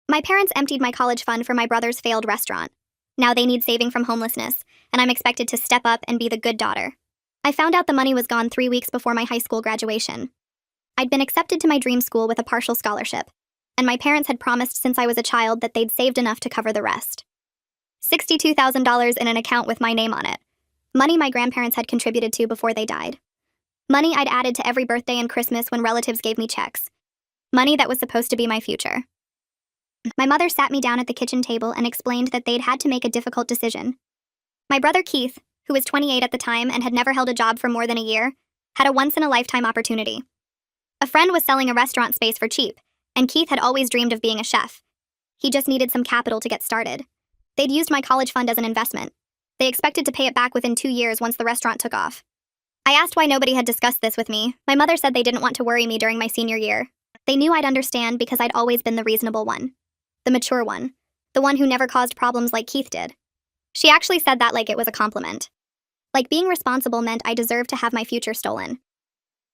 My parents emptied my college fund for my brother's failed restaurant. Now they need saving from homelessness, and I'm expected to step up and be the good daughter. I found out the money was gone 3 weeks before my high school graduation. I'd been accepted to my dream school with a partial scholarship, and my parents had promised since I was a child that they'd saved enough to cover the rest. $62,000 in an account with my name on it. Money my grandparents had contributed to before they died. Money I'd added to every birthday and Christmas when relatives gave me checks. Money that was supposed to be my future. My mother sat me down at the kitchen table and explained that they'd had to make a difficult decision. My brother Keith, who was 28 at the time and had never held a job for more than a year, had a once-in-a-lifetime opportunity. A friend was selling a restaurant space for cheap, and Keith had always dreamed of being a chef. He just needed some capital to get started. They'd used my college fund as an investment. They expected to pay it back within 2 years once the restaurant took off. I asked why nobody had discussed this with me. My mother said they didn't want to worry me during my senior year. They knew I'd understand because I'd always been the reasonable one. The mature one. The one who never caused problems like Keith did. She actually said that like it was a compliment. Like being responsible meant I deserved to have my future stolen.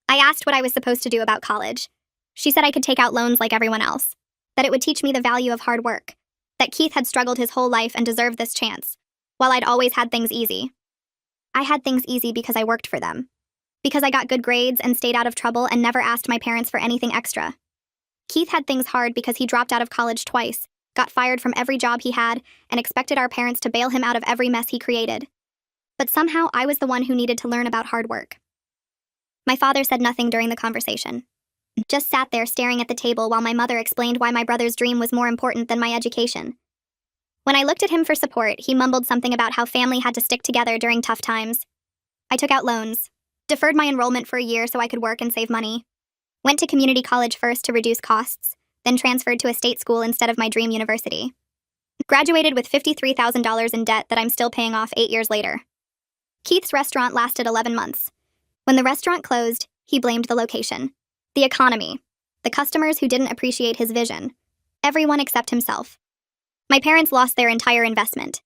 I asked what I was supposed to do about college. She said I could take out loans like everyone else. That it would teach me the value of hard work. That Keith had struggled his whole life and deserved this chance, while I'd always had things easy. I had things easy because I worked for them. Because I got good grades and stayed out of trouble and never asked my parents for anything extra. Keith had things hard because he dropped out of college twice, got fired from every job he had, and expected our parents to bail him out of every mess he created. But somehow I was the one who needed to learn about hard work. My father said nothing during the conversation. Just sat there staring at the table while my mother explained why my brother's dream was more important than my education. When I looked at him for support, he mumbled something about how family had to stick together during tough times. I took out loans, deferred my enrollment for a year so I could work and save money, went to community college first to reduce costs, then transferred to a state school instead of my dream university. Graduated with $53,000 in debt that I'm still paying off 8 years later. Keith's restaurant lasted 11 months. When the restaurant closed, he blamed the location, the economy, the customers who didn't appreciate his vision, everyone except himself. My parents lost their entire investment.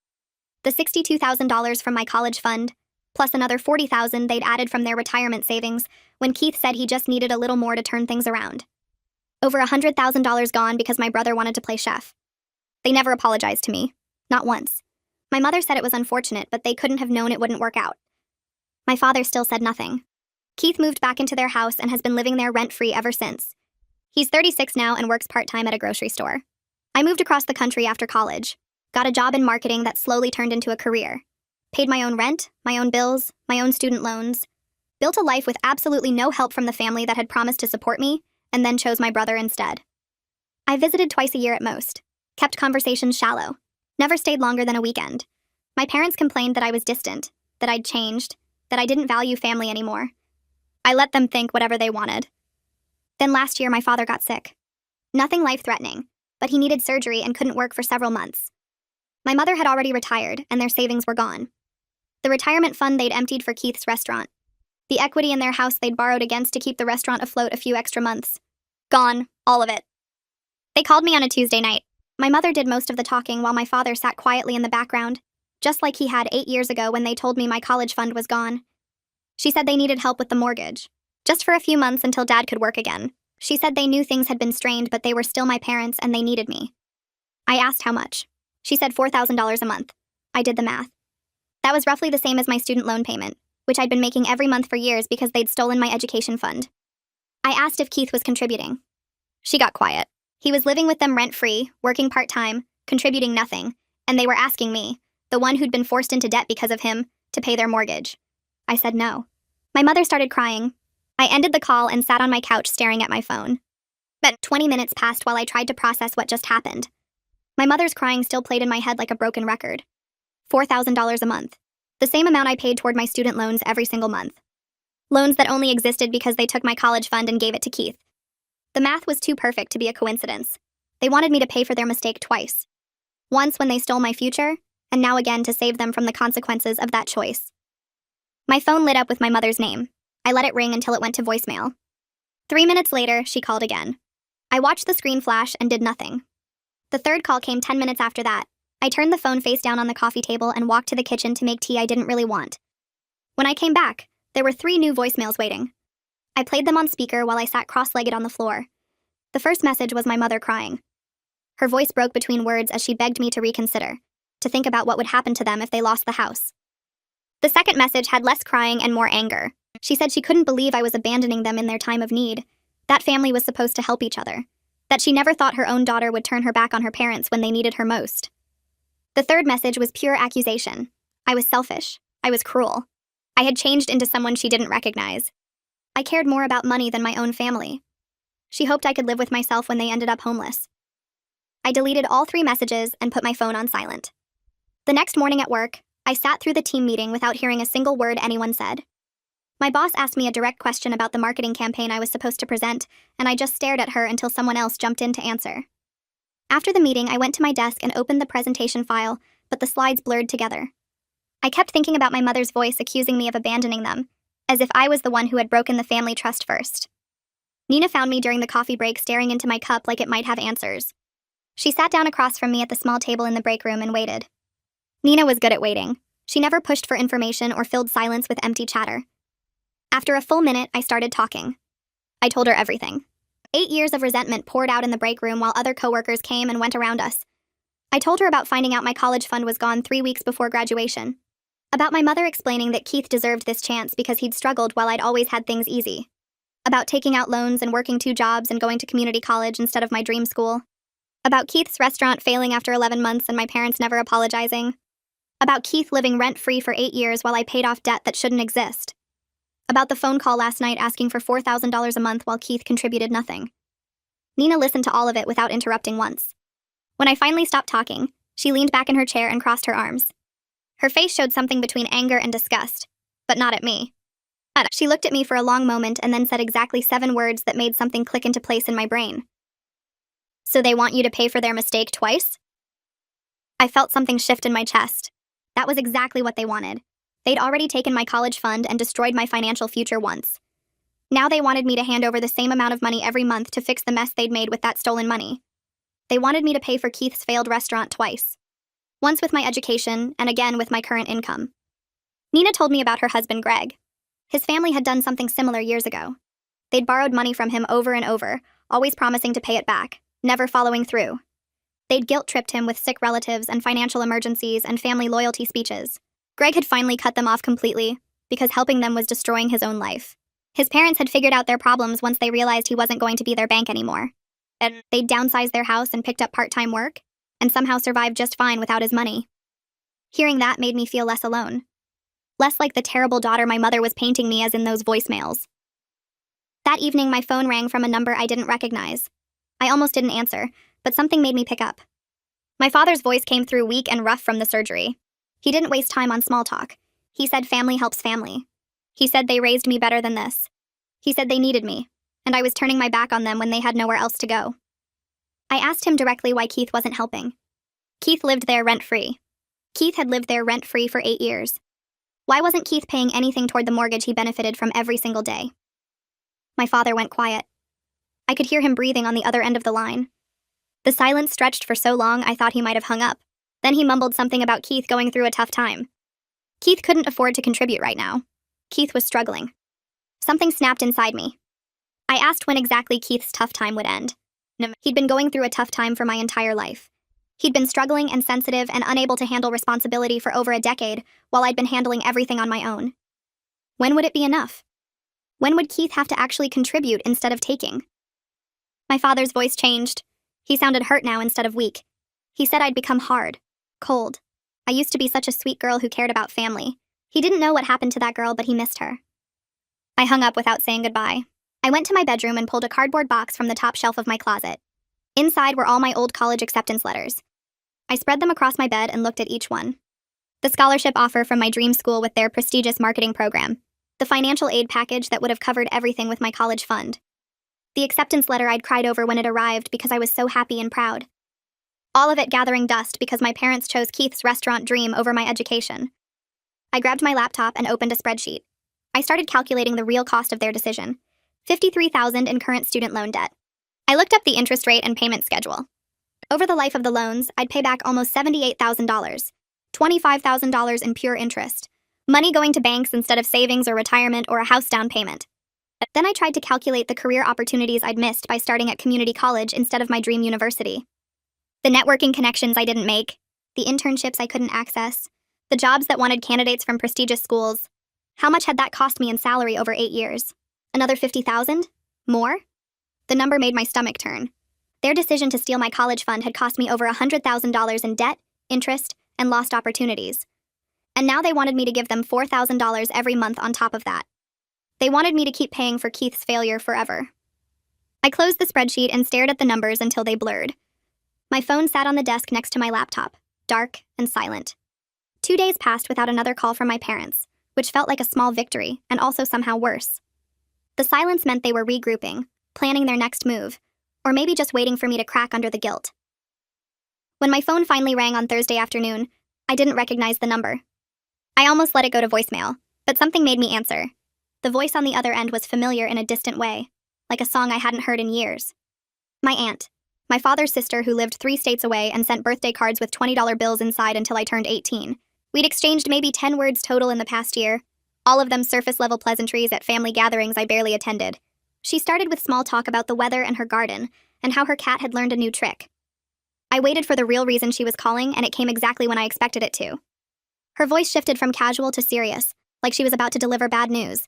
The $62,000 from my college fund, plus another $40,000 they'd added from their retirement savings when Keith said he just needed a little more to turn things around. Over $100,000 gone because my brother wanted to play chef. They never apologized to me. Not once. My mother said it was unfortunate, but they couldn't have known it wouldn't work out. My father still said nothing. Keith moved back into their house and has been living there rent-free ever since. He's 36 now and works part-time at a grocery store. I moved across the country after college, got a job in marketing that slowly turned into a career, paid my own rent, my own bills, my own student loans, built a life with absolutely no help from the family that had promised to support me, and then chose my brother instead. I visited twice a year at most, kept conversations shallow, never stayed longer than a weekend. My parents complained that I was distant, that I'd changed, that I didn't value family anymore. I let them think whatever they wanted. Then last year my father got sick. Nothing life-threatening, but he needed surgery and couldn't work for several months. My mother had already retired, and their savings were gone. The retirement fund they'd emptied for Keith's restaurant. The equity in their house they'd borrowed against to keep the restaurant afloat a few extra months. Gone, all of it. They called me on a Tuesday night. My mother did most of the talking while my father sat quietly in the background, just like he had 8 years ago when they told me my college fund was gone. She said they needed help with the mortgage, just for a few months until Dad could work again. She said they knew things had been strained, but they were still my parents and they needed me. I asked how much. She said $4,000 a month. I did the math. That was roughly the same as my student loan payment, which I'd been making every month for years because they'd stolen my education fund. I asked if Keith was contributing. She got quiet. He was living with them rent-free, working part-time, contributing nothing, and they were asking me, the one who'd been forced into debt because of him, to pay their mortgage. I said no. My mother started crying. I ended the call and sat on my couch staring at my phone. But 20 minutes passed while I tried to process what just happened. My mother's crying still played in my head like a broken record. $4,000 a month. The same amount I paid toward my student loans every single month. Loans that only existed because they took my college fund and gave it to Keith. The math was too perfect to be a coincidence. They wanted me to pay for their mistake twice. Once when they stole my future, and now again to save them from the consequences of that choice. My phone lit up with my mother's name. I let it ring until it went to voicemail. 3 minutes later, she called again. I watched the screen flash and did nothing. The third call came 10 minutes after that. I turned the phone face down on the coffee table and walked to the kitchen to make tea I didn't really want. When I came back, there were 3 new voicemails waiting. I played them on speaker while I sat cross-legged on the floor. The first message was my mother crying. Her voice broke between words as she begged me to reconsider, to think about what would happen to them if they lost the house. The second message had less crying and more anger. She said she couldn't believe I was abandoning them in their time of need. That family was supposed to help each other. That she never thought her own daughter would turn her back on her parents when they needed her most. The third message was pure accusation. I was selfish. I was cruel. I had changed into someone she didn't recognize. I cared more about money than my own family. She hoped I could live with myself when they ended up homeless. I deleted all 3 messages and put my phone on silent. The next morning at work, I sat through the team meeting without hearing a single word anyone said. My boss asked me a direct question about the marketing campaign I was supposed to present, and I just stared at her until someone else jumped in to answer. After the meeting, I went to my desk and opened the presentation file, but the slides blurred together. I kept thinking about my mother's voice accusing me of abandoning them, as if I was the one who had broken the family trust first. Nina found me during the coffee break staring into my cup like it might have answers. She sat down across from me at the small table in the break room and waited. Nina was good at waiting. She never pushed for information or filled silence with empty chatter. After a full minute, I started talking. I told her everything. 8 years of resentment poured out in the break room while other coworkers came and went around us. I told her about finding out my college fund was gone 3 weeks before graduation. About my mother explaining that Keith deserved this chance because he'd struggled while I'd always had things easy. About taking out loans and working 2 jobs and going to community college instead of my dream school. About Keith's restaurant failing after 11 months and my parents never apologizing. About Keith living rent-free for 8 years while I paid off debt that shouldn't exist. About the phone call last night asking for $4,000 a month while Keith contributed nothing. Nina listened to all of it without interrupting once. When I finally stopped talking, she leaned back in her chair and crossed her arms. Her face showed something between anger and disgust, but not at me. She looked at me for a long moment and then said exactly 7 words that made something click into place in my brain. So they want you to pay for their mistake twice? I felt something shift in my chest. That was exactly what they wanted. They'd already taken my college fund and destroyed my financial future once. Now they wanted me to hand over the same amount of money every month to fix the mess they'd made with that stolen money. They wanted me to pay for Keith's failed restaurant twice. Once with my education, and again with my current income. Nina told me about her husband, Greg. His family had done something similar years ago. They'd borrowed money from him over and over, always promising to pay it back, never following through. They'd guilt-tripped him with sick relatives and financial emergencies and family loyalty speeches. Greg had finally cut them off completely, because helping them was destroying his own life. His parents had figured out their problems once they realized he wasn't going to be their bank anymore. And they'd downsized their house and picked up part-time work, and somehow survived just fine without his money. Hearing that made me feel less alone. Less like the terrible daughter my mother was painting me as in those voicemails. That evening, my phone rang from a number I didn't recognize. I almost didn't answer, but something made me pick up. My father's voice came through weak and rough from the surgery. He didn't waste time on small talk. He said family helps family. He said they raised me better than this. He said they needed me, and I was turning my back on them when they had nowhere else to go. I asked him directly why Keith wasn't helping. Keith lived there rent-free. Keith had lived there rent-free for 8 years. Why wasn't Keith paying anything toward the mortgage he benefited from every single day? My father went quiet. I could hear him breathing on the other end of the line. The silence stretched for so long I thought he might have hung up. Then he mumbled something about Keith going through a tough time. Keith couldn't afford to contribute right now. Keith was struggling. Something snapped inside me. I asked when exactly Keith's tough time would end. He'd been going through a tough time for my entire life. He'd been struggling and sensitive and unable to handle responsibility for over a decade, while I'd been handling everything on my own. When would it be enough? When would Keith have to actually contribute instead of taking? My father's voice changed. He sounded hurt now instead of weak. He said I'd become hard, cold. I used to be such a sweet girl who cared about family. He didn't know what happened to that girl, but he missed her. I hung up without saying goodbye. I went to my bedroom and pulled a cardboard box from the top shelf of my closet. Inside were all my old college acceptance letters. I spread them across my bed and looked at each one. The scholarship offer from my dream school with their prestigious marketing program. The financial aid package that would have covered everything with my college fund. The acceptance letter I'd cried over when it arrived because I was so happy and proud. All of it gathering dust because my parents chose Keith's restaurant dream over my education. I grabbed my laptop and opened a spreadsheet. I started calculating the real cost of their decision. $53,000 in current student loan debt. I looked up the interest rate and payment schedule. Over the life of the loans, I'd pay back almost $78,000, $25,000 in pure interest, money going to banks instead of savings or retirement or a house down payment. Then I tried to calculate the career opportunities I'd missed by starting at community college instead of my dream university. The networking connections I didn't make, the internships I couldn't access, the jobs that wanted candidates from prestigious schools. How much had that cost me in salary over 8 years? Another 50,000? More? The number made my stomach turn. Their decision to steal my college fund had cost me over $100,000 in debt, interest, and lost opportunities. And now they wanted me to give them $4,000 every month on top of that. They wanted me to keep paying for Keith's failure forever. I closed the spreadsheet and stared at the numbers until they blurred. My phone sat on the desk next to my laptop, dark and silent. 2 days passed without another call from my parents, which felt like a small victory and also somehow worse. The silence meant they were regrouping, planning their next move, or maybe just waiting for me to crack under the guilt. When my phone finally rang on Thursday afternoon, I didn't recognize the number. I almost let it go to voicemail, but something made me answer. The voice on the other end was familiar in a distant way, like a song I hadn't heard in years. My aunt, my father's sister who lived 3 states away and sent birthday cards with $20 bills inside until I turned 18. We'd exchanged maybe 10 words total in the past year, all of them surface-level pleasantries at family gatherings I barely attended. She started with small talk about the weather and her garden, and how her cat had learned a new trick. I waited for the real reason she was calling, and it came exactly when I expected it to. Her voice shifted from casual to serious, like she was about to deliver bad news.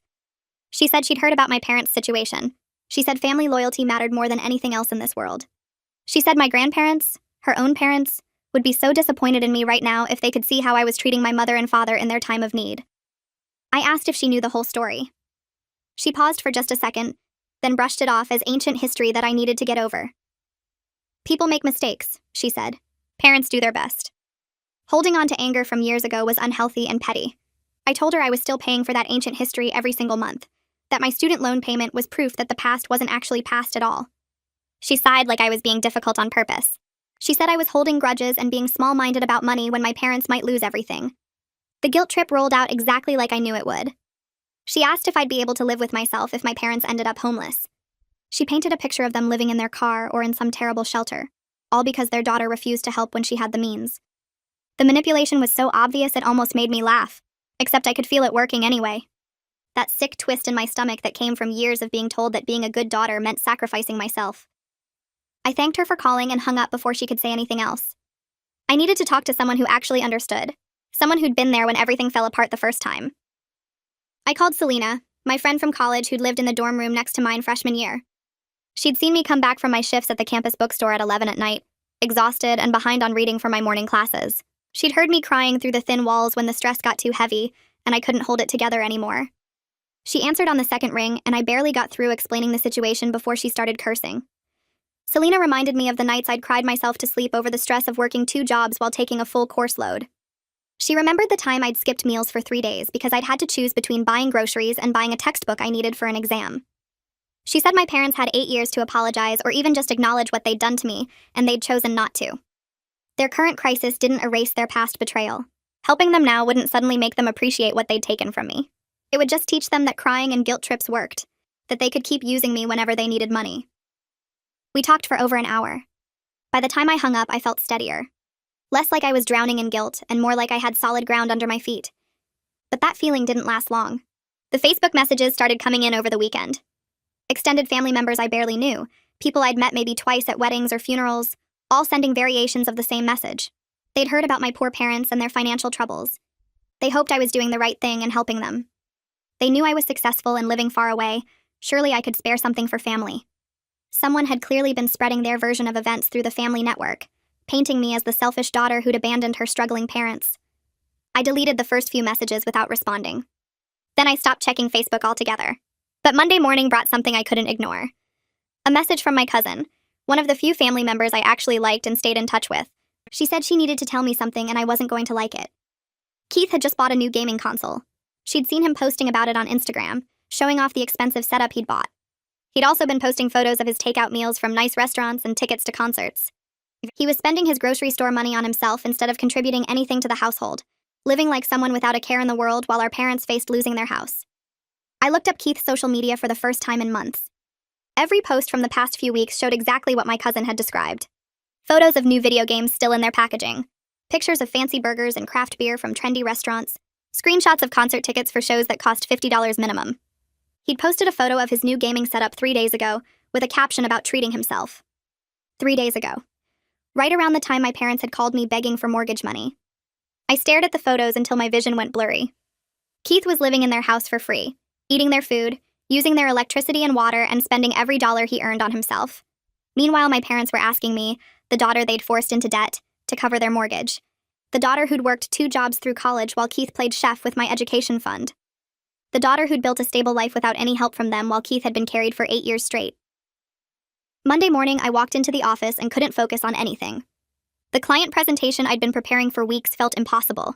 She said she'd heard about my parents' situation. She said family loyalty mattered more than anything else in this world. She said my grandparents, her own parents, would be so disappointed in me right now if they could see how I was treating my mother and father in their time of need. I asked if she knew the whole story. She paused for just a second, then brushed it off as ancient history that I needed to get over. People make mistakes, she said. Parents do their best. Holding on to anger from years ago was unhealthy and petty. I told her I was still paying for that ancient history every single month, that my student loan payment was proof that the past wasn't actually past at all. She sighed like I was being difficult on purpose. She said I was holding grudges and being small-minded about money when my parents might lose everything. The guilt trip rolled out exactly like I knew it would. She asked if I'd be able to live with myself if my parents ended up homeless. She painted a picture of them living in their car or in some terrible shelter, all because their daughter refused to help when she had the means. The manipulation was so obvious it almost made me laugh, except I could feel it working anyway. That sick twist in my stomach that came from years of being told that being a good daughter meant sacrificing myself. I thanked her for calling and hung up before she could say anything else. I needed to talk to someone who actually understood, someone who'd been there when everything fell apart the first time. I called Selena, my friend from college who'd lived in the dorm room next to mine freshman year. She'd seen me come back from my shifts at the campus bookstore at 11 at night, exhausted and behind on reading for my morning classes. She'd heard me crying through the thin walls when the stress got too heavy, and I couldn't hold it together anymore. She answered on the second ring, and I barely got through explaining the situation before she started cursing. Selena reminded me of the nights I'd cried myself to sleep over the stress of working 2 jobs while taking a full course load. She remembered the time I'd skipped meals for 3 days because I'd had to choose between buying groceries and buying a textbook I needed for an exam. She said my parents had 8 years to apologize or even just acknowledge what they'd done to me, and they'd chosen not to. Their current crisis didn't erase their past betrayal. Helping them now wouldn't suddenly make them appreciate what they'd taken from me. It would just teach them that crying and guilt trips worked, that they could keep using me whenever they needed money. We talked for over an hour. By the time I hung up, I felt steadier. Less like I was drowning in guilt, and more like I had solid ground under my feet. But that feeling didn't last long. The Facebook messages started coming in over the weekend. Extended family members I barely knew, people I'd met maybe twice at weddings or funerals, all sending variations of the same message. They'd heard about my poor parents and their financial troubles. They hoped I was doing the right thing and helping them. They knew I was successful and living far away. Surely I could spare something for family. Someone had clearly been spreading their version of events through the family network, painting me as the selfish daughter who'd abandoned her struggling parents. I deleted the first few messages without responding. Then I stopped checking Facebook altogether. But Monday morning brought something I couldn't ignore. A message from my cousin, one of the few family members I actually liked and stayed in touch with. She said she needed to tell me something and I wasn't going to like it. Keith had just bought a new gaming console. She'd seen him posting about it on Instagram, showing off the expensive setup he'd bought. He'd also been posting photos of his takeout meals from nice restaurants and tickets to concerts. He was spending his grocery store money on himself instead of contributing anything to the household, living like someone without a care in the world while our parents faced losing their house. I looked up Keith's social media for the first time in months. Every post from the past few weeks showed exactly what my cousin had described. Photos of new video games still in their packaging, pictures of fancy burgers and craft beer from trendy restaurants, screenshots of concert tickets for shows that cost $50 minimum. He'd posted a photo of his new gaming setup 3 days ago with a caption about treating himself. 3 days ago. right around the time my parents had called me begging for mortgage money. I stared at the photos until my vision went blurry. Keith was living in their house for free, eating their food, using their electricity and water, and spending every dollar he earned on himself. Meanwhile, my parents were asking me, the daughter they'd forced into debt, to cover their mortgage. The daughter who'd worked 2 jobs through college while Keith played chef with my education fund. The daughter who'd built a stable life without any help from them while Keith had been carried for 8 years straight. Monday morning, I walked into the office and couldn't focus on anything. The client presentation I'd been preparing for weeks felt impossible.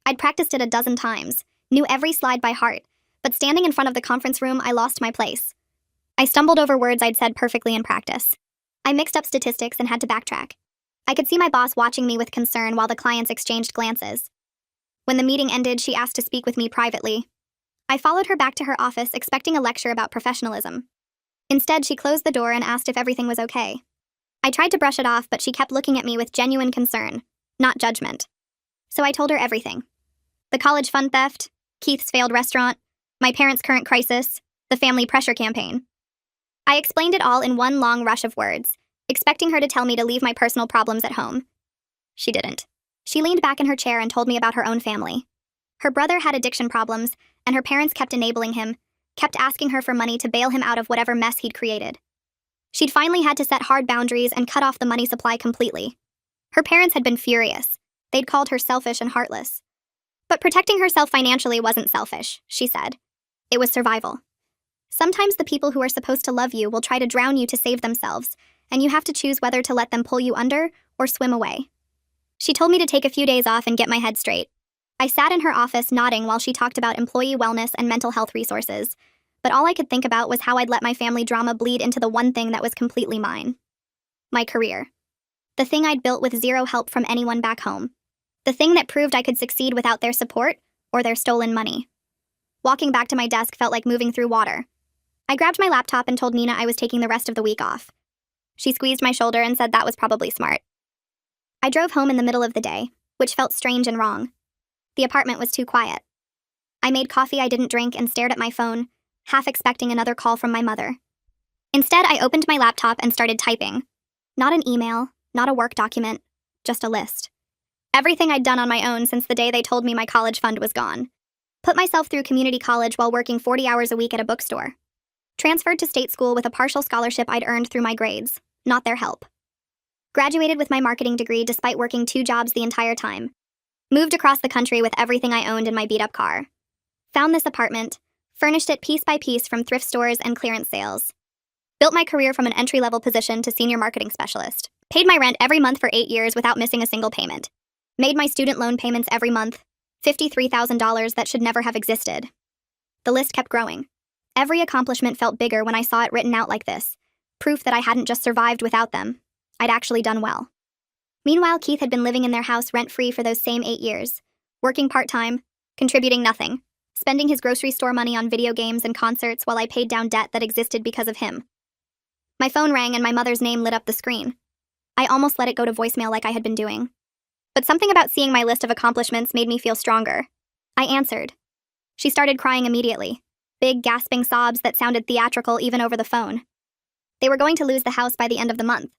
I'd practiced it a dozen times, knew every slide by heart, but standing in front of the conference room, I lost my place. I stumbled over words I'd said perfectly in practice. I mixed up statistics and had to backtrack. I could see my boss watching me with concern while the clients exchanged glances. When the meeting ended, she asked to speak with me privately. I followed her back to her office, expecting a lecture about professionalism. Instead, she closed the door and asked if everything was okay. I tried to brush it off, but she kept looking at me with genuine concern, not judgment. So I told her everything. The college fund theft, Keith's failed restaurant, my parents' current crisis, the family pressure campaign. I explained it all in one long rush of words, expecting her to tell me to leave my personal problems at home. She didn't. She leaned back in her chair and told me about her own family. Her brother had addiction problems, and her parents kept enabling him, kept asking her for money to bail him out of whatever mess he'd created. She'd finally had to set hard boundaries and cut off the money supply completely. Her parents had been furious. They'd called her selfish and heartless. But protecting herself financially wasn't selfish, she said. It was survival. Sometimes the people who are supposed to love you will try to drown you to save themselves, and you have to choose whether to let them pull you under or swim away. She told me to take a few days off and get my head straight. I sat in her office nodding while she talked about employee wellness and mental health resources, but all I could think about was how I'd let my family drama bleed into the one thing that was completely mine. My career. The thing I'd built with zero help from anyone back home. The thing that proved I could succeed without their support or their stolen money. Walking back to my desk felt like moving through water. I grabbed my laptop and told Nina I was taking the rest of the week off. She squeezed my shoulder and said that was probably smart. I drove home in the middle of the day, which felt strange and wrong. The apartment was too quiet. I made coffee I didn't drink and stared at my phone, half expecting another call from my mother. Instead, I opened my laptop and started typing. Not an email, not a work document, just a list. Everything I'd done on my own since the day they told me my college fund was gone. Put myself through community college while working 40 hours a week at a bookstore. Transferred to state school with a partial scholarship I'd earned through my grades, not their help. Graduated with my marketing degree despite working 2 jobs the entire time. Moved across the country with everything I owned in my beat-up car. Found this apartment, furnished it piece by piece from thrift stores and clearance sales. Built my career from an entry-level position to senior marketing specialist. Paid my rent every month for 8 years without missing a single payment. Made my student loan payments every month, $53,000 that should never have existed. The list kept growing. Every accomplishment felt bigger when I saw it written out like this, proof that I hadn't just survived without them. I'd actually done well. Meanwhile, Keith had been living in their house rent-free for those same 8 years, working part-time, contributing nothing, spending his grocery store money on video games and concerts while I paid down debt that existed because of him. My phone rang and my mother's name lit up the screen. I almost let it go to voicemail like I had been doing. But something about seeing my list of accomplishments made me feel stronger. I answered. She started crying immediately, big gasping sobs that sounded theatrical even over the phone. They were going to lose the house by the end of the month.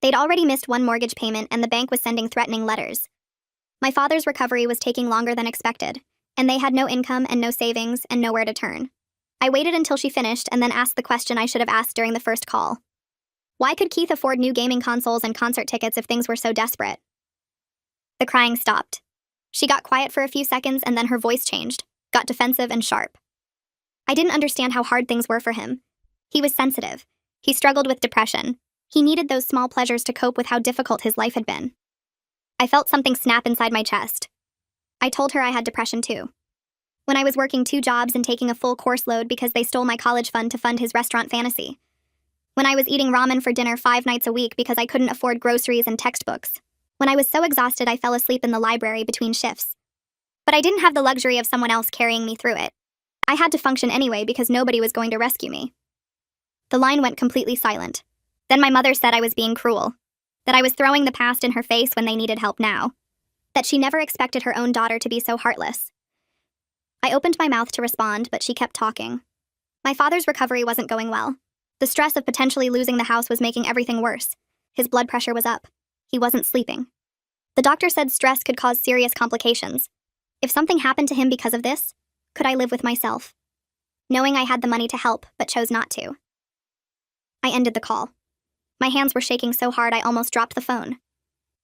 They'd already missed 1 mortgage payment and the bank was sending threatening letters. My father's recovery was taking longer than expected, and they had no income and no savings and nowhere to turn. I waited until she finished and then asked the question I should have asked during the first call. Why could Keith afford new gaming consoles and concert tickets if things were so desperate? The crying stopped. She got quiet for a few seconds and then her voice changed, got defensive and sharp. I didn't understand how hard things were for him. He was sensitive. He struggled with depression. He needed those small pleasures to cope with how difficult his life had been. I felt something snap inside my chest. I told her I had depression too. When I was working 2 jobs and taking a full course load because they stole my college fund to fund his restaurant fantasy. When I was eating ramen for dinner 5 nights a week because I couldn't afford groceries and textbooks. When I was so exhausted I fell asleep in the library between shifts. But I didn't have the luxury of someone else carrying me through it. I had to function anyway because nobody was going to rescue me. The line went completely silent. Then my mother said I was being cruel. That I was throwing the past in her face when they needed help now. That she never expected her own daughter to be so heartless. I opened my mouth to respond, but she kept talking. My father's recovery wasn't going well. The stress of potentially losing the house was making everything worse. His blood pressure was up. He wasn't sleeping. The doctor said stress could cause serious complications. If something happened to him because of this, could I live with myself? Knowing I had the money to help, but chose not to. I ended the call. My hands were shaking so hard I almost dropped the phone.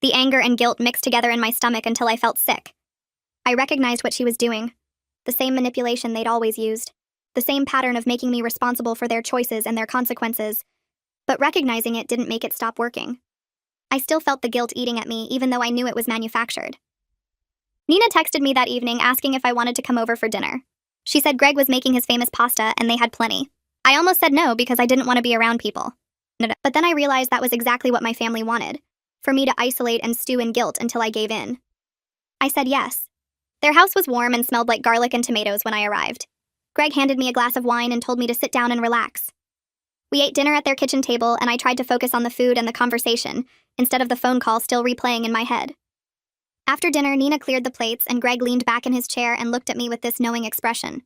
The anger and guilt mixed together in my stomach until I felt sick. I recognized what she was doing. The same manipulation they'd always used. The same pattern of making me responsible for their choices and their consequences. But recognizing it didn't make it stop working. I still felt the guilt eating at me, even though I knew it was manufactured. Nina texted me that evening asking if I wanted to come over for dinner. She said Greg was making his famous pasta and they had plenty. I almost said no because I didn't want to be around people. But then I realized that was exactly what my family wanted, for me to isolate and stew in guilt until I gave in. I said yes. Their house was warm and smelled like garlic and tomatoes when I arrived. Greg handed me a glass of wine and told me to sit down and relax. We ate dinner at their kitchen table and I tried to focus on the food and the conversation, instead of the phone call still replaying in my head. After dinner, Nina cleared the plates and Greg leaned back in his chair and looked at me with this knowing expression.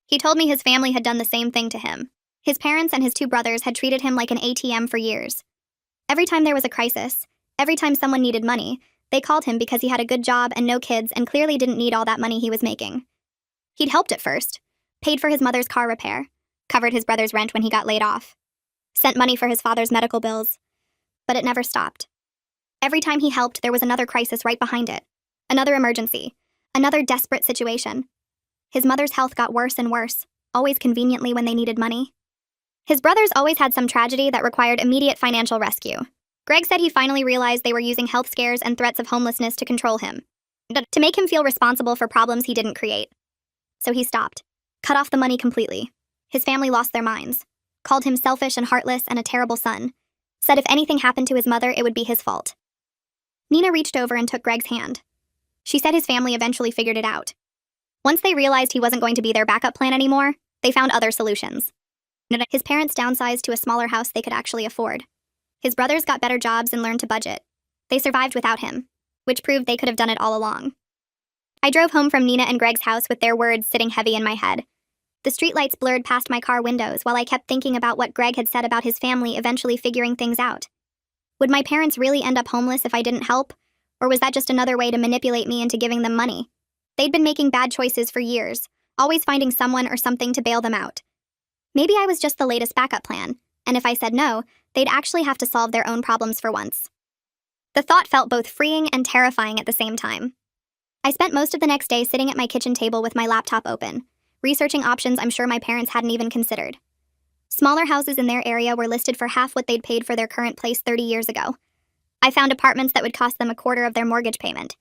He told me his family had done the same thing to him. His parents and his two brothers had treated him like an ATM for years. Every time there was a crisis, every time someone needed money, they called him because he had a good job and no kids and clearly didn't need all that money he was making. He'd helped at first, paid for his mother's car repair, covered his brother's rent when he got laid off, sent money for his father's medical bills, but it never stopped. Every time he helped, there was another crisis right behind it, another emergency, another desperate situation. His mother's health got worse and worse, always conveniently when they needed money. His brothers always had some tragedy that required immediate financial rescue. Greg said he finally realized they were using health scares and threats of homelessness to control him, to make him feel responsible for problems he didn't create. So he stopped, cut off the money completely. His family lost their minds, called him selfish and heartless and a terrible son, said if anything happened to his mother, it would be his fault. Nina reached over and took Greg's hand. She said his family eventually figured it out. Once they realized he wasn't going to be their backup plan anymore, they found other solutions. His parents downsized to a smaller house they could actually afford. His brothers got better jobs and learned to budget. They survived without him, which proved they could have done it all along. I drove home from Nina and Greg's house with their words sitting heavy in my head. The streetlights blurred past my car windows while I kept thinking about what Greg had said about his family eventually figuring things out. Would my parents really end up homeless if I didn't help? Or was that just another way to manipulate me into giving them money? They'd been making bad choices for years, always finding someone or something to bail them out. Maybe I was just the latest backup plan, and if I said no, they'd actually have to solve their own problems for once. The thought felt both freeing and terrifying at the same time. I spent most of the next day sitting at my kitchen table with my laptop open, researching options I'm sure my parents hadn't even considered. Smaller houses in their area were listed for half what they'd paid for their current place 30 years ago. I found apartments that would cost them a quarter of their mortgage payment.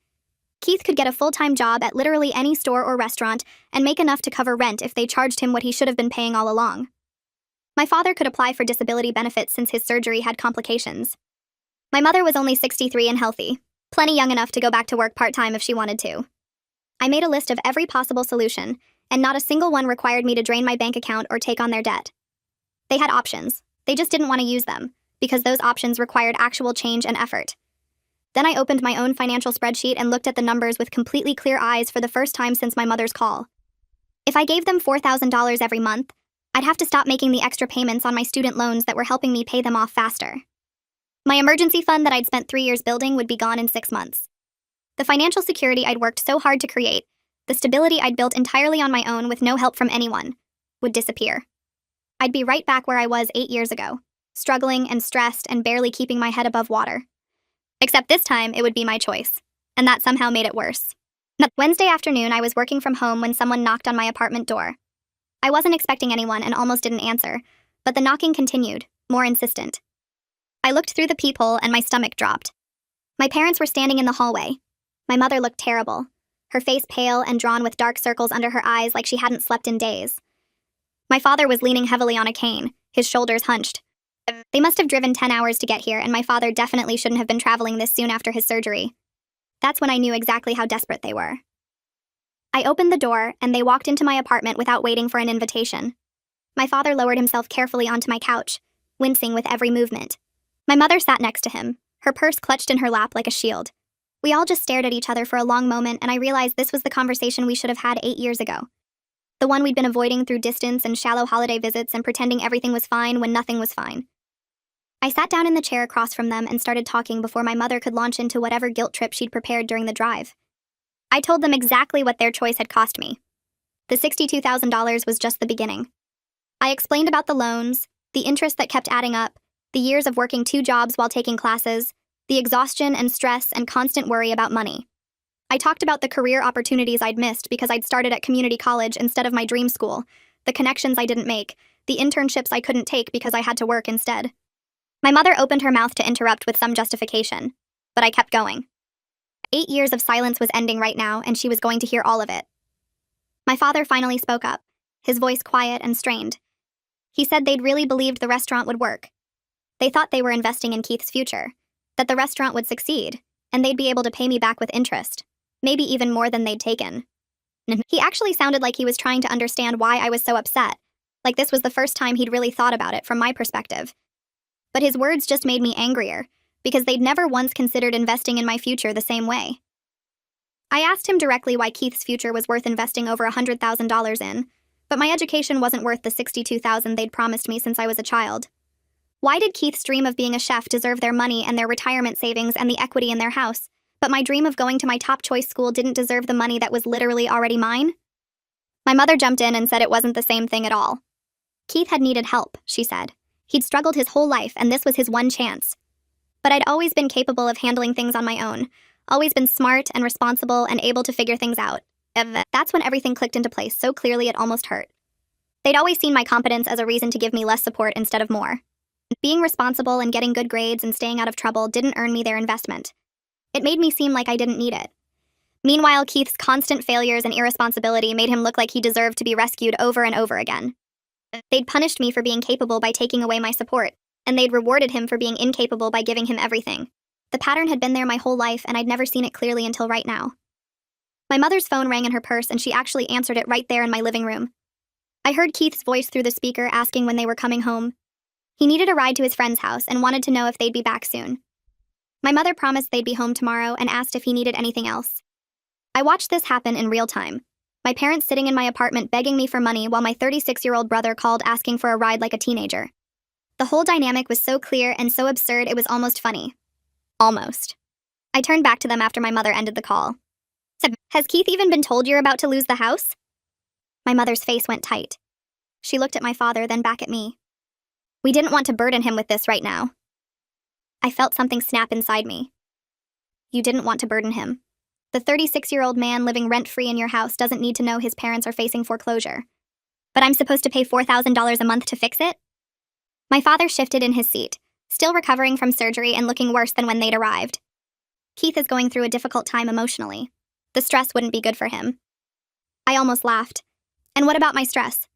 Keith could get a full-time job at literally any store or restaurant and make enough to cover rent if they charged him what he should have been paying all along. My father could apply for disability benefits since his surgery had complications. My mother was only 63 and healthy, plenty young enough to go back to work part-time if she wanted to. I made a list of every possible solution, and not a single one required me to drain my bank account or take on their debt. They had options. They just didn't want to use them, because those options required actual change and effort. Then I opened my own financial spreadsheet and looked at the numbers with completely clear eyes for the first time since my mother's call. If I gave them $4,000 every month, I'd have to stop making the extra payments on my student loans that were helping me pay them off faster. My emergency fund that I'd spent 3 years building would be gone in 6 months. The financial security I'd worked so hard to create, the stability I'd built entirely on my own with no help from anyone, would disappear. I'd be right back where I was 8 years ago, struggling and stressed and barely keeping my head above water. Except this time, it would be my choice, and that somehow made it worse. Wednesday afternoon, I was working from home when someone knocked on my apartment door. I wasn't expecting anyone and almost didn't answer, but the knocking continued, more insistent. I looked through the peephole and my stomach dropped. My parents were standing in the hallway. My mother looked terrible, her face pale and drawn with dark circles under her eyes like she hadn't slept in days. My father was leaning heavily on a cane, his shoulders hunched. They must have driven 10 hours to get here, and my father definitely shouldn't have been traveling this soon after his surgery. That's when I knew exactly how desperate they were. I opened the door, and they walked into my apartment without waiting for an invitation. My father lowered himself carefully onto my couch, wincing with every movement. My mother sat next to him, her purse clutched in her lap like a shield. We all just stared at each other for a long moment, and I realized this was the conversation we should have had 8 years ago. The one we'd been avoiding through distance and shallow holiday visits and pretending everything was fine when nothing was fine. I sat down in the chair across from them and started talking before my mother could launch into whatever guilt trip she'd prepared during the drive. I told them exactly what their choice had cost me. The $62,000 was just the beginning. I explained about the loans, the interest that kept adding up, the years of working 2 jobs while taking classes, the exhaustion and stress and constant worry about money. I talked about the career opportunities I'd missed because I'd started at community college instead of my dream school, the connections I didn't make, the internships I couldn't take because I had to work instead. My mother opened her mouth to interrupt with some justification, but I kept going. 8 years of silence was ending right now, and she was going to hear all of it. My father finally spoke up, his voice quiet and strained. He said they'd really believed the restaurant would work. They thought they were investing in Keith's future, that the restaurant would succeed, and they'd be able to pay me back with interest, maybe even more than they'd taken. He actually sounded like he was trying to understand why I was so upset, like this was the first time he'd really thought about it from my perspective. But his words just made me angrier, because they'd never once considered investing in my future the same way. I asked him directly why Keith's future was worth investing over $100,000 in, but my education wasn't worth the $62,000 they'd promised me since I was a child. Why did Keith's dream of being a chef deserve their money and their retirement savings and the equity in their house, but my dream of going to my top choice school didn't deserve the money that was literally already mine? My mother jumped in and said it wasn't the same thing at all. Keith had needed help, she said. He'd struggled his whole life, and this was his one chance. But I'd always been capable of handling things on my own, always been smart and responsible and able to figure things out. That's when everything clicked into place so clearly it almost hurt. They'd always seen my competence as a reason to give me less support instead of more. Being responsible and getting good grades and staying out of trouble didn't earn me their investment. It made me seem like I didn't need it. Meanwhile, Keith's constant failures and irresponsibility made him look like he deserved to be rescued over and over again. They'd punished me for being capable by taking away my support, and they'd rewarded him for being incapable by giving him everything. The pattern had been there my whole life, and I'd never seen it clearly until right now. My mother's phone rang in her purse, and she actually answered it right there in my living room. I heard Keith's voice through the speaker asking when they were coming home. He needed a ride to his friend's house and wanted to know if they'd be back soon. My mother promised they'd be home tomorrow and asked if he needed anything else. I watched this happen in real time. My parents sitting in my apartment begging me for money while my 36-year-old brother called asking for a ride like a teenager. The whole dynamic was so clear and so absurd it was almost funny. Almost. I turned back to them after my mother ended the call. Said, "Has Keith even been told you're about to lose the house?" My mother's face went tight. She looked at my father, then back at me. We didn't want to burden him with this right now. I felt something snap inside me. You didn't want to burden him. The 36-year-old man living rent-free in your house doesn't need to know his parents are facing foreclosure. But I'm supposed to pay $4,000 a month to fix it? My father shifted in his seat, still recovering from surgery and looking worse than when they'd arrived. Keith is going through a difficult time emotionally. The stress wouldn't be good for him. I almost laughed. And what about my stress?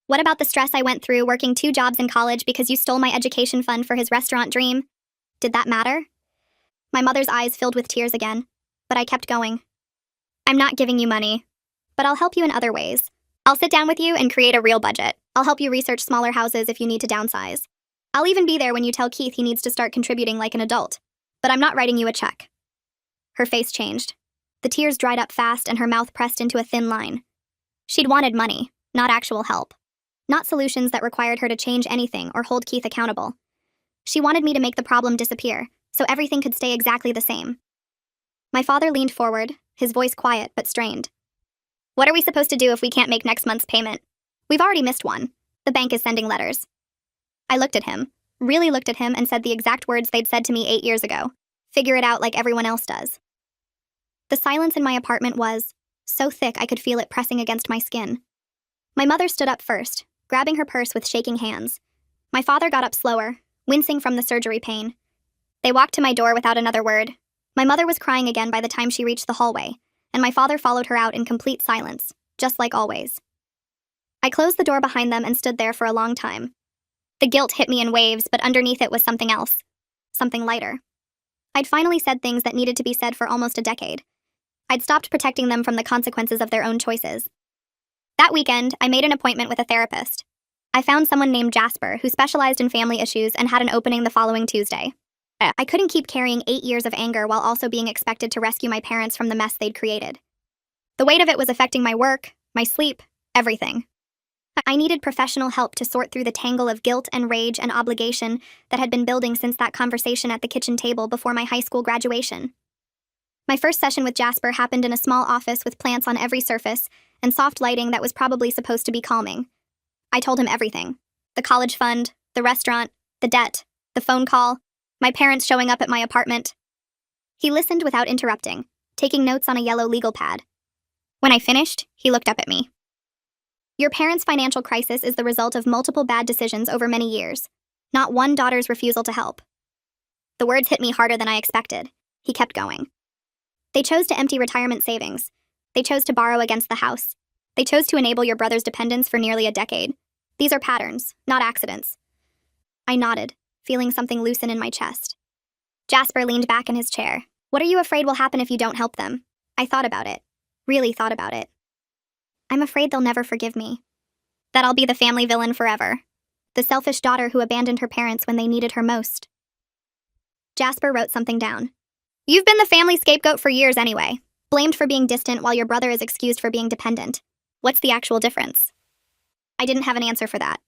What about the stress I went through working 2 jobs in college because you stole my education fund for his restaurant dream? Did that matter? My mother's eyes filled with tears again, but I kept going. I'm not giving you money, but I'll help you in other ways. I'll sit down with you and create a real budget. I'll help you research smaller houses if you need to downsize. I'll even be there when you tell Keith he needs to start contributing like an adult. But I'm not writing you a check. Her face changed. The tears dried up fast and her mouth pressed into a thin line. She'd wanted money, not actual help. Not solutions that required her to change anything or hold Keith accountable. She wanted me to make the problem disappear, so everything could stay exactly the same. My father leaned forward, his voice quiet but strained. What are we supposed to do if we can't make next month's payment? We've already missed one. The bank is sending letters. I looked at him, really looked at him, and said the exact words they'd said to me 8 years ago. Figure it out like everyone else does. The silence in my apartment was so thick I could feel it pressing against my skin. My mother stood up first, grabbing her purse with shaking hands. My father got up slower, wincing from the surgery pain. They walked to my door without another word. My mother was crying again by the time she reached the hallway, and my father followed her out in complete silence, just like always. I closed the door behind them and stood there for a long time. The guilt hit me in waves, but underneath it was something else. Something lighter. I'd finally said things that needed to be said for almost a decade. I'd stopped protecting them from the consequences of their own choices. That weekend, I made an appointment with a therapist. I found someone named Jasper who specialized in family issues and had an opening the following Tuesday. I couldn't keep carrying 8 years of anger while also being expected to rescue my parents from the mess they'd created. The weight of it was affecting my work, my sleep, everything. I needed professional help to sort through the tangle of guilt and rage and obligation that had been building since that conversation at the kitchen table before my high school graduation. My first session with Jasper happened in a small office with plants on every surface and soft lighting that was probably supposed to be calming. I told him everything: the college fund, the restaurant, the debt, the phone call, my parents showing up at my apartment. He listened without interrupting, taking notes on a yellow legal pad. When I finished, he looked up at me. Your parents' financial crisis is the result of multiple bad decisions over many years, not one daughter's refusal to help. The words hit me harder than I expected. He kept going. They chose to empty retirement savings. They chose to borrow against the house. They chose to enable your brother's dependence for nearly a decade. These are patterns, not accidents. I nodded, feeling something loosen in my chest. Jasper leaned back in his chair. What are you afraid will happen if you don't help them? I thought about it. Really thought about it. I'm afraid they'll never forgive me. That I'll be the family villain forever. The selfish daughter who abandoned her parents when they needed her most. Jasper wrote something down. You've been the family scapegoat for years anyway. Blamed for being distant while your brother is excused for being dependent. What's the actual difference? I didn't have an answer for that.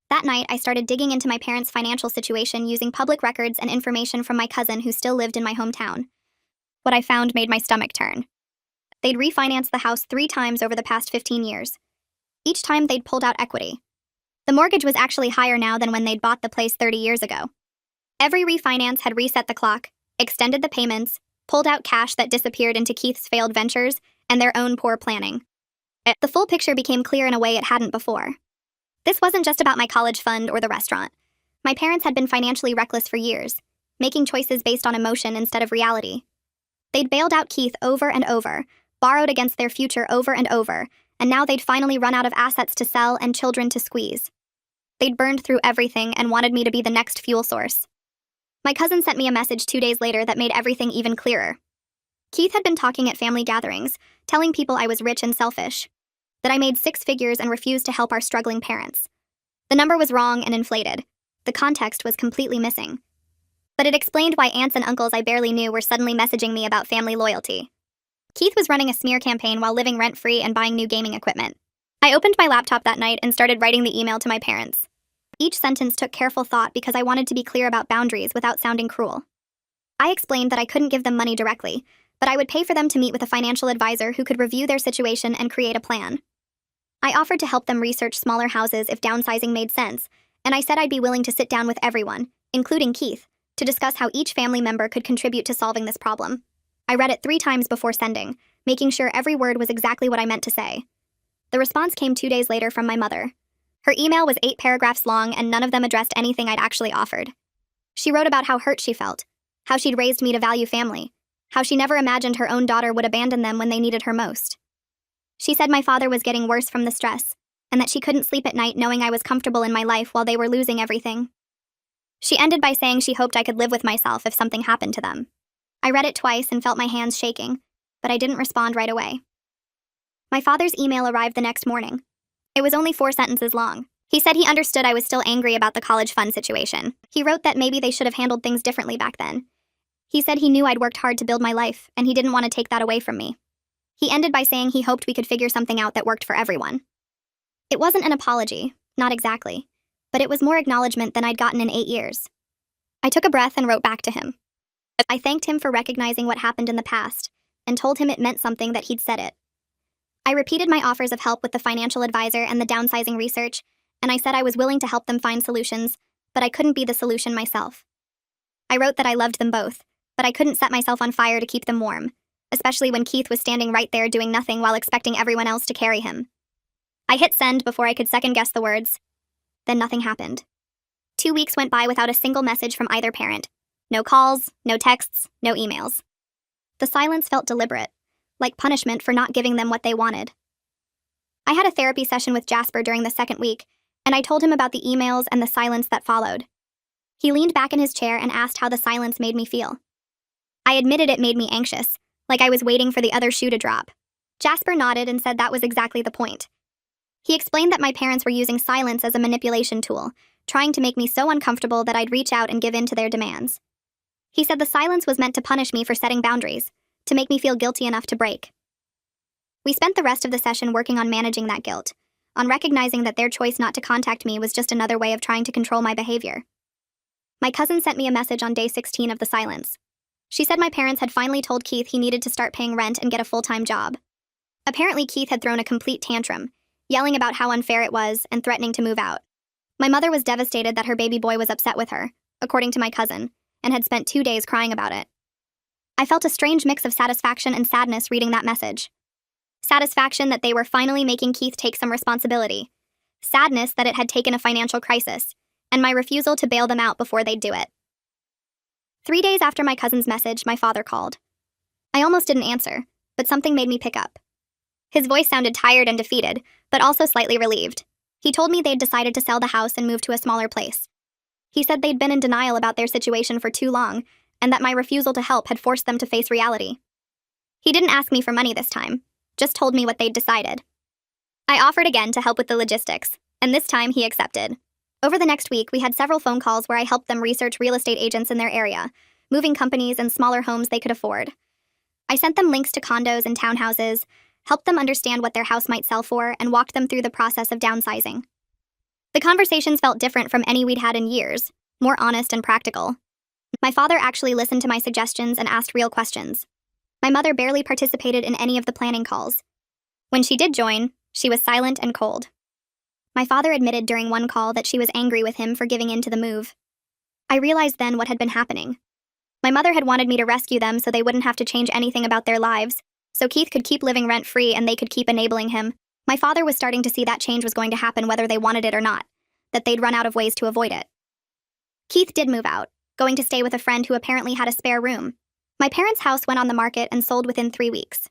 That night, I started digging into my parents' financial situation using public records and information from my cousin who still lived in my hometown. What I found made my stomach turn. They'd refinanced the house 3 times over the past 15 years. Each time they'd pulled out equity. The mortgage was actually higher now than when they'd bought the place 30 years ago. Every refinance had reset the clock, extended the payments, pulled out cash that disappeared into Keith's failed ventures and their own poor planning. The full picture became clear in a way it hadn't before. This wasn't just about my college fund or the restaurant. My parents had been financially reckless for years, making choices based on emotion instead of reality. They'd bailed out Keith over and over, borrowed against their future over and over, and now they'd finally run out of assets to sell and children to squeeze. They'd burned through everything and wanted me to be the next fuel source. My cousin sent me a message 2 days later that made everything even clearer. Keith had been talking at family gatherings, telling people I was rich and selfish, that I made 6 figures and refused to help our struggling parents. The number was wrong and inflated. The context was completely missing. But it explained why aunts and uncles I barely knew were suddenly messaging me about family loyalty. Keith was running a smear campaign while living rent-free and buying new gaming equipment. I opened my laptop that night and started writing the email to my parents. Each sentence took careful thought because I wanted to be clear about boundaries without sounding cruel. I explained that I couldn't give them money directly, but I would pay for them to meet with a financial advisor who could review their situation and create a plan. I offered to help them research smaller houses if downsizing made sense, and I said I'd be willing to sit down with everyone, including Keith, to discuss how each family member could contribute to solving this problem. I read it 3 times before sending, making sure every word was exactly what I meant to say. The response came 2 days later from my mother. Her email was 8 paragraphs long, and none of them addressed anything I'd actually offered. She wrote about how hurt she felt, how she'd raised me to value family, how she never imagined her own daughter would abandon them when they needed her most. She said my father was getting worse from the stress, and that she couldn't sleep at night knowing I was comfortable in my life while they were losing everything. She ended by saying she hoped I could live with myself if something happened to them. I read it twice and felt my hands shaking, but I didn't respond right away. My father's email arrived the next morning. It was only 4 sentences long. He said he understood I was still angry about the college fund situation. He wrote that maybe they should have handled things differently back then. He said he knew I'd worked hard to build my life, and he didn't want to take that away from me. He ended by saying he hoped we could figure something out that worked for everyone. It wasn't an apology, not exactly, but it was more acknowledgement than I'd gotten in 8 years. I took a breath and wrote back to him. I thanked him for recognizing what happened in the past, and told him it meant something that he'd said it. I repeated my offers of help with the financial advisor and the downsizing research, and I said I was willing to help them find solutions, but I couldn't be the solution myself. I wrote that I loved them both, but I couldn't set myself on fire to keep them warm, especially when Keith was standing right there doing nothing while expecting everyone else to carry him. I hit send before I could second-guess the words. Then nothing happened. 2 weeks went by without a single message from either parent. No calls, no texts, no emails. The silence felt deliberate, like punishment for not giving them what they wanted. I had a therapy session with Jasper during the 2nd week, and I told him about the emails and the silence that followed. He leaned back in his chair and asked how the silence made me feel. I admitted it made me anxious, like I was waiting for the other shoe to drop. Jasper nodded and said that was exactly the point. He explained that my parents were using silence as a manipulation tool, trying to make me so uncomfortable that I'd reach out and give in to their demands. He said the silence was meant to punish me for setting boundaries, to make me feel guilty enough to break. We spent the rest of the session working on managing that guilt. on recognizing that their choice not to contact me was just another way of trying to control my behavior. My cousin sent me a message on day 16 of the silence. She said my parents had finally told Keith he needed to start paying rent and get a full-time job. Apparently, Keith had thrown a complete tantrum, yelling about how unfair it was and threatening to move out. My mother was devastated that her baby boy was upset with her, according to my cousin, and had spent 2 days crying about it. I felt a strange mix of satisfaction and sadness reading that message. Satisfaction that they were finally making Keith take some responsibility. Sadness that it had taken a financial crisis, and my refusal to bail them out before they'd do it. 3 days after my cousin's message, my father called. I almost didn't answer, but something made me pick up. His voice sounded tired and defeated, but also slightly relieved. He told me they'd decided to sell the house and move to a smaller place. He said they'd been in denial about their situation for too long, and that my refusal to help had forced them to face reality. He didn't ask me for money this time, just told me what they'd decided. I offered again to help with the logistics, and this time he accepted. Over the next week, we had several phone calls where I helped them research real estate agents in their area, moving companies and smaller homes they could afford. I sent them links to condos and townhouses, helped them understand what their house might sell for, and walked them through the process of downsizing. The conversations felt different from any we'd had in years, more honest and practical. My father actually listened to my suggestions and asked real questions. My mother barely participated in any of the planning calls. When she did join, she was silent and cold. My father admitted during one call that she was angry with him for giving in to the move. I realized then what had been happening. My mother had wanted me to rescue them so they wouldn't have to change anything about their lives, so Keith could keep living rent-free and they could keep enabling him. My father was starting to see that change was going to happen whether they wanted it or not, that they'd run out of ways to avoid it. Keith did move out, going to stay with a friend who apparently had a spare room. My parents' house went on the market and sold within 3 weeks.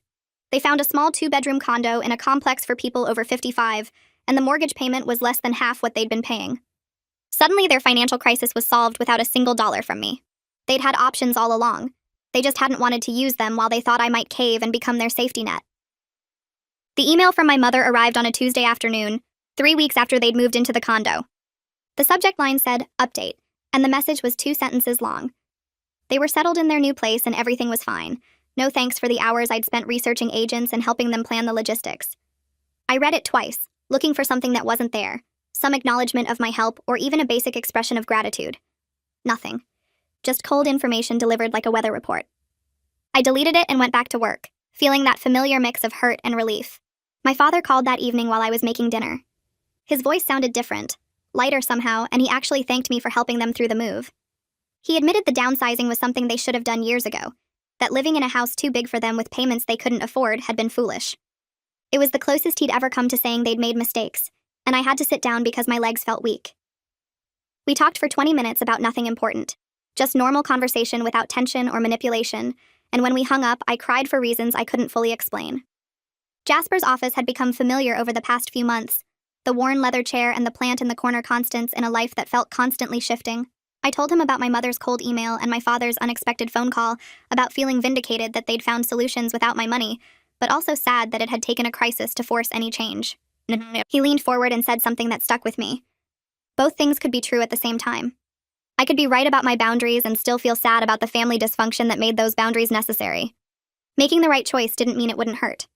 They found a small 2-bedroom condo in a complex for people over 55, and the mortgage payment was less than half what they'd been paying. Suddenly, their financial crisis was solved without a single dollar from me. They'd had options all along. They just hadn't wanted to use them while they thought I might cave and become their safety net. The email from my mother arrived on a Tuesday afternoon, 3 weeks after they'd moved into the condo. The subject line said, "Update," and the message was 2 sentences long. They were settled in their new place and everything was fine. No thanks for the hours I'd spent researching agents and helping them plan the logistics. I read it twice, looking for something that wasn't there, some acknowledgement of my help or even a basic expression of gratitude. Nothing. Just cold information delivered like a weather report. I deleted it and went back to work, feeling that familiar mix of hurt and relief. My father called that evening while I was making dinner. His voice sounded different, lighter somehow, and he actually thanked me for helping them through the move. He admitted the downsizing was something they should have done years ago, that living in a house too big for them with payments they couldn't afford had been foolish. It was the closest he'd ever come to saying they'd made mistakes, and I had to sit down because my legs felt weak. We talked for 20 minutes about nothing important, just normal conversation without tension or manipulation, and when we hung up, I cried for reasons I couldn't fully explain. Jasper's office had become familiar over the past few months, the worn leather chair and the plant in the corner constants in a life that felt constantly shifting. I told him about my mother's cold email and my father's unexpected phone call, about feeling vindicated that they'd found solutions without my money, but also sad that it had taken a crisis to force any change. He leaned forward and said something that stuck with me. Both things could be true at the same time. I could be right about my boundaries and still feel sad about the family dysfunction that made those boundaries necessary. Making the right choice didn't mean it wouldn't hurt.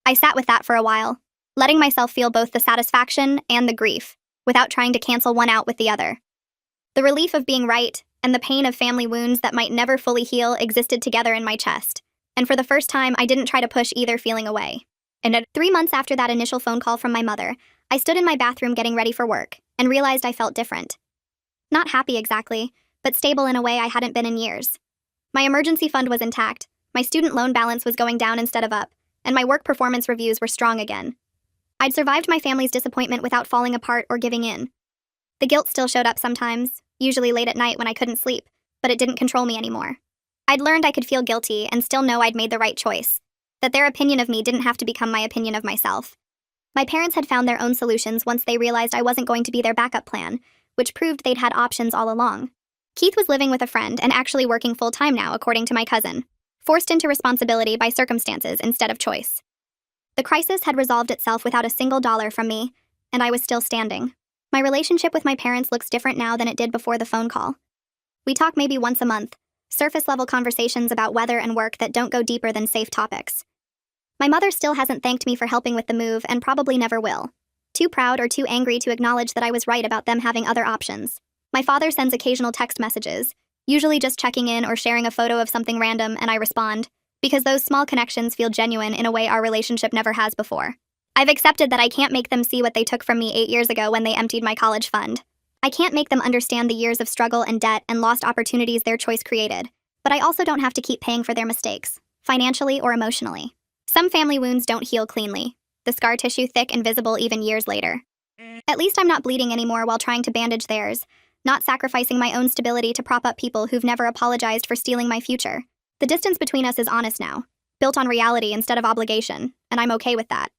I sat with that for a while, letting myself feel both the satisfaction and the grief, without trying to cancel one out with the other. The relief of being right and the pain of family wounds that might never fully heal existed together in my chest, and for the first time, I didn't try to push either feeling away. And 3 months after that initial phone call from my mother, I stood in my bathroom getting ready for work, and realized I felt different. Not happy exactly, but stable in a way I hadn't been in years. My emergency fund was intact, my student loan balance was going down instead of up, and my work performance reviews were strong again. I'd survived my family's disappointment without falling apart or giving in. The guilt still showed up sometimes, usually late at night when I couldn't sleep, but it didn't control me anymore. I'd learned I could feel guilty and still know I'd made the right choice, that their opinion of me didn't have to become my opinion of myself. My parents had found their own solutions once they realized I wasn't going to be their backup plan, which proved they'd had options all along. Keith was living with a friend and actually working full-time now, according to my cousin, forced into responsibility by circumstances instead of choice. The crisis had resolved itself without a single dollar from me, and I was still standing. My relationship with my parents looks different now than it did before the phone call. We talk maybe once a month, surface-level conversations about weather and work that don't go deeper than safe topics. My mother still hasn't thanked me for helping with the move and probably never will. too proud or too angry to acknowledge that I was right about them having other options. My father sends occasional text messages, usually just checking in or sharing a photo of something random, and I respond, because those small connections feel genuine in a way our relationship never has before. I've accepted that I can't make them see what they took from me 8 years ago when they emptied my college fund. I can't make them understand the years of struggle and debt and lost opportunities their choice created, but I also don't have to keep paying for their mistakes, financially or emotionally. Some family wounds don't heal cleanly, the scar tissue thick and visible even years later. At least I'm not bleeding anymore while trying to bandage theirs, not sacrificing my own stability to prop up people who've never apologized for stealing my future. The distance between us is honest now, built on reality instead of obligation, and I'm okay with that.